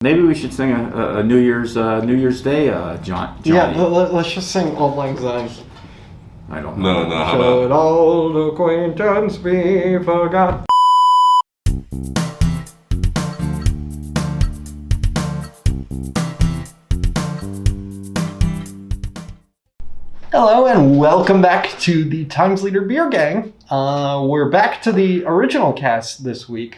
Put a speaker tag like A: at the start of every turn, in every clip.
A: Maybe we should sing a New Year's Day, Johnny.
B: Yeah, let's just sing Auld Lang Syne.
A: I don't know.
C: No, how
B: Should
C: about...
B: old acquaintance be forgot? Hello and welcome back to the Times Leader Beer Gang. We're back to the original cast this week,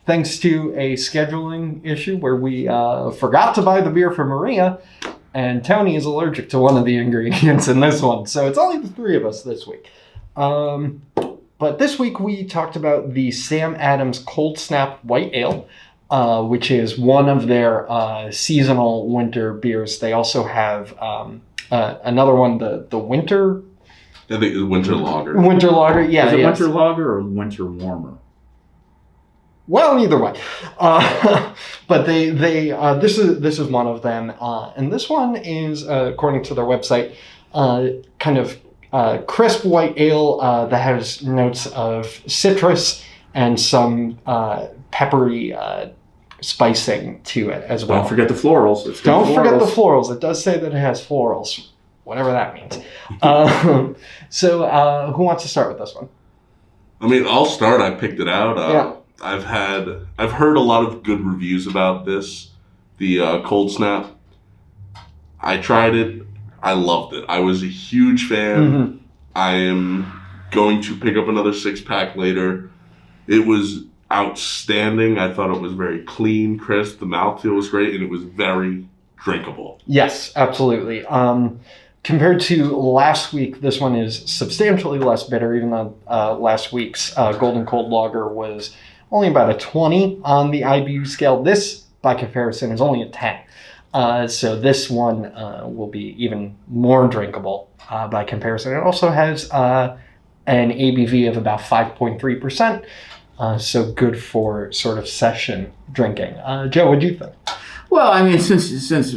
B: thanks to a scheduling issue where we forgot to buy the beer for Maria, and Tony is allergic to one of the ingredients in this one, so it's only the three of us this week. But this week we talked about the Sam Adams Cold Snap White Ale, which is one of their seasonal winter beers. They also have another one, the winter...
C: I think it's winter lager.
B: Winter lager, yeah.
A: Is it
B: yes.
A: winter lager or winter warmer?
B: Well, either way. But they this is one of them, and this one is, according to their website, kind of crisp white ale that has notes of citrus and some peppery spicing to it as well.
A: Don't forget the florals.
B: Don't forget the florals. It does say that it has florals, whatever that means. So who wants to start with this one?
C: I mean, I'll start. I picked it out.
B: Yeah.
C: I've heard a lot of good reviews about this, the Cold Snap. I tried it. I loved it. I was a huge fan.
B: Mm-hmm.
C: I am going to pick up another 6-pack later. It was outstanding. I thought it was very clean, crisp. The mouthfeel was great, and it was very drinkable.
B: Yes, absolutely. Compared to last week, this one is substantially less bitter, even though last week's Golden Cold Lager was only about a 20 on the IBU scale. This, by comparison, is only a 10. So this one will be even more drinkable by comparison. It also has an ABV of about 5.3%, so good for sort of session drinking. Joe, what do you think?
A: Well, I mean, since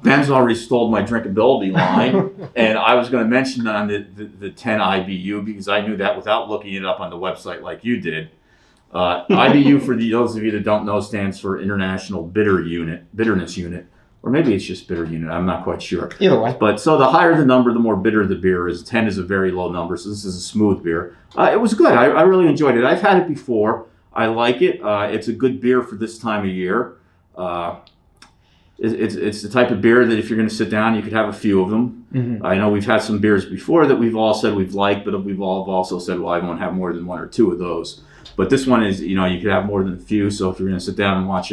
A: Ben's already stole my drinkability line, and I was going to mention on the 10 IBU because I knew that without looking it up on the website like you did. IBU, for those of you that don't know, stands for International Bitterness Unit, or maybe it's just bitter unit. I'm not quite sure.
B: Either way.
A: But so the higher the number, the more bitter the beer is. 10 is a very low number, so this is a smooth beer. It was good. I really enjoyed it. I've had it before. I like it. It's a good beer for this time of year. It's the type of beer that if you're going to sit down, you could have a few of them. Mm-hmm. I know we've had some beers before that we've all said we've liked, but we've all also said, well, I won't have more than one or two of those. But this one is, you could have more than a few. So if you're going to sit down and watch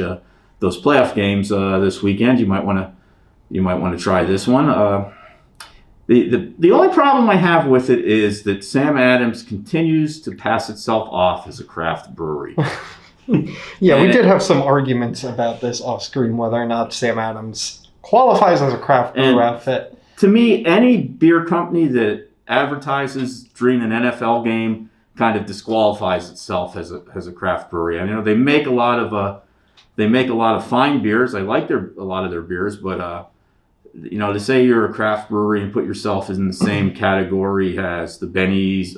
A: those playoff games this weekend, you might want to try this one. The only problem I have with it is that Sam Adams continues to pass itself off as a craft brewery.
B: Yeah, we did have some arguments about this off screen, whether or not Sam Adams qualifies as a craft brewer outfit.
A: To me, any beer company that advertises during an NFL game kind of disqualifies itself as a craft brewery. I mean, they make a lot of fine beers. I like a lot of their beers, but to say you're a craft brewery and put yourself in the same category as the Bennies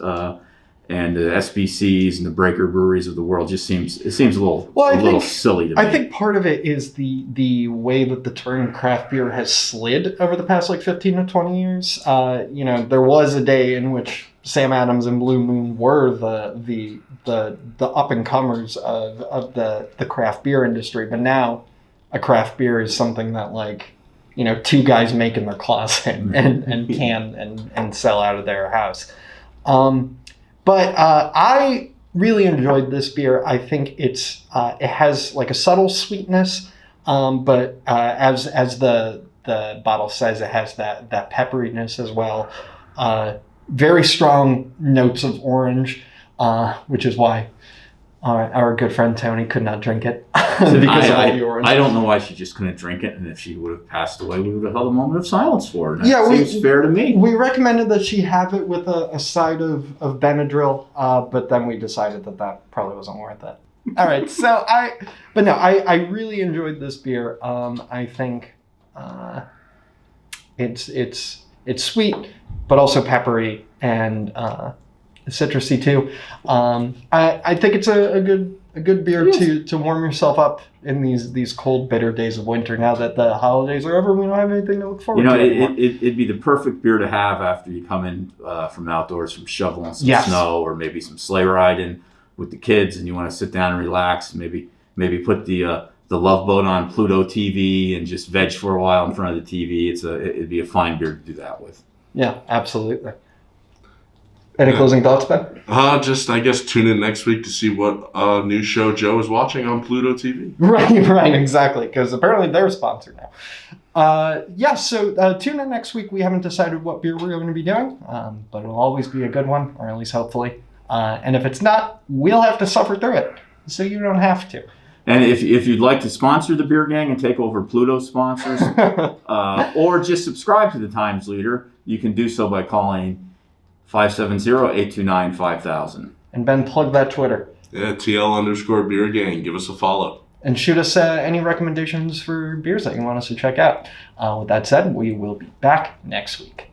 A: and the SBCs and the Breaker breweries of the world seems a little silly to me.
B: I think part of it is the way that the term craft beer has slid over the past 15 to 20 years. There was a day in which Sam Adams and Blue Moon were the up and comers of the craft beer industry, but now a craft beer is something that two guys make in their closet and can and sell out of their house. But I really enjoyed this beer. I think it has a subtle sweetness, but as the bottle says, it has that pepperiness as well. Very strong notes of orange, which is why our good friend Tony could not drink it because of all the orange.
A: I don't know why she just couldn't drink it, and if she would have passed away, we would have held a moment of silence for her. That seems fair to me.
B: We recommended that she have it with a side of Benadryl, but then we decided that probably wasn't worth it. All right, so I really enjoyed this beer. I think it's sweet, but also peppery and citrusy too. I think it's a good a good beer
A: It is.
B: to warm yourself up in these cold, bitter days of winter. Now that the holidays are over, we don't have anything to look forward
A: You know,
B: to anymore.
A: it'd be the perfect beer to have after you come in from outdoors, from shoveling some
B: Yes.
A: snow or maybe some sleigh riding with the kids, and you want to sit down and relax. Maybe put the Love Boat on Pluto TV and just veg for a while in front of the TV. It'd be a fine beer to do that with.
B: Yeah, absolutely. Any
C: Yeah.
B: closing thoughts, Ben?
C: Just I guess tune in next week to see what new show Joe is watching on Pluto TV.
B: Right, exactly. Because apparently they're a sponsor now. So tune in next week. We haven't decided what beer we're going to be doing, but it'll always be a good one, or at least hopefully. And if it's not, we'll have to suffer through it, so you don't have to.
A: And if you'd like to sponsor the Beer Gang and take over Pluto's sponsors, or just subscribe to the Times Leader, you can do so by calling 570-829-5000.
B: And Ben, plug that Twitter.
C: Yeah, TL_Beer Gang. Give us a follow.
B: And shoot us any recommendations for beers that you want us to check out. With that said, we will be back next week.